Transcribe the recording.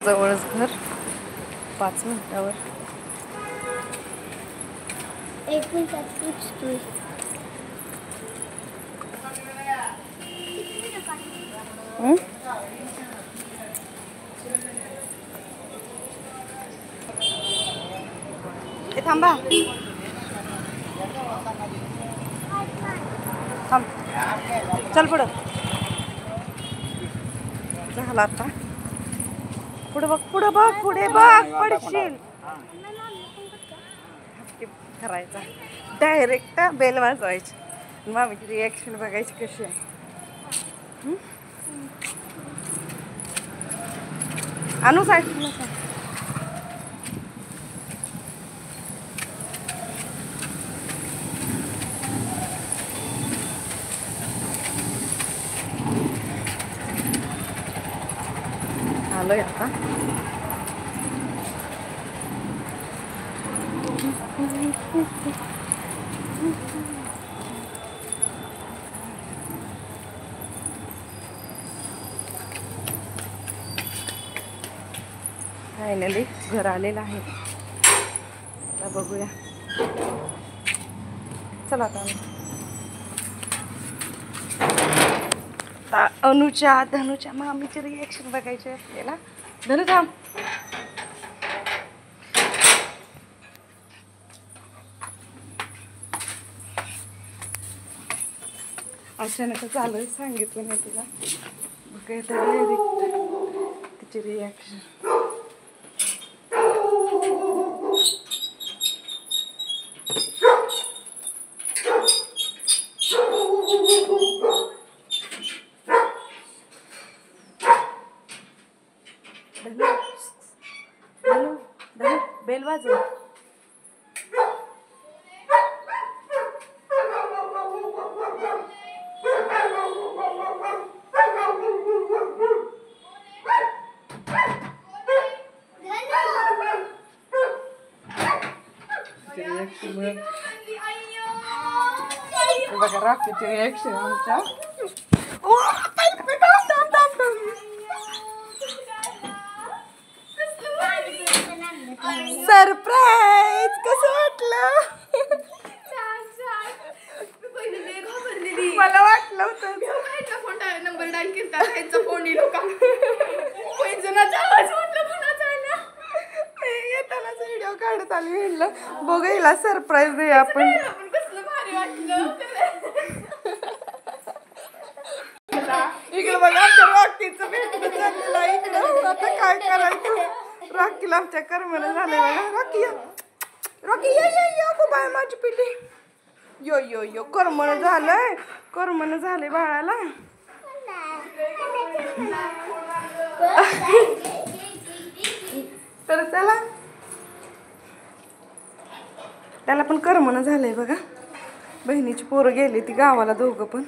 जवळच घर 5 मिनिटावर. 1 मिनिटात पोहोचतोय. थांबा थांब चल पुढं. झाला आता. पुढे बघ पुढे बघ पुढे बघ पडशील. करायचा डायरेक्ट बेल वाजवायची. मामीची रिॲक्शन बघायची कशी आहे. आणू साईड आलोय आता. फायनली घर आलेलं आहे. आता बघूया. चला आता अनुच्या धनुच्या मामीची रिॲक्शन बघायची आपल्याला. धनु थांब. अचानकच आलोय सांगितलं नाही तिला. बघायचं डायरेक्ट तिची रिॲक्शन. बेल वाजव. बघा राखीची रिॲक्शन आमच्या. सरप्राईज कसं वाटलं. मला वाटलं होतं नंबर डायल केला त्यांचा फोन येलो का पैंजणाचा आवाज म्हटलं कोणाचा आला. येतानाच व्हिडिओ काढत आली. म्हणलं बघायला सरप्राईज दे आपण. कसलं भारी वाटलं. इकडं बघा आमच्या रॉकीचं भेटणं झालेलं आहे. इकडं आता काय करायचं. रॉकीला आमच्या कर्मनं झालंय बघा. रॉकी रॉकी ये खूप आहे माझी पिल्ली. यो यो यो कर्मनं झालंय. कर्मनं झालंय बाळाला. तर त्याला पण कर्मनं झालंय बघा. बहिणीची पोरं गेली ती गावाला दोघं पण.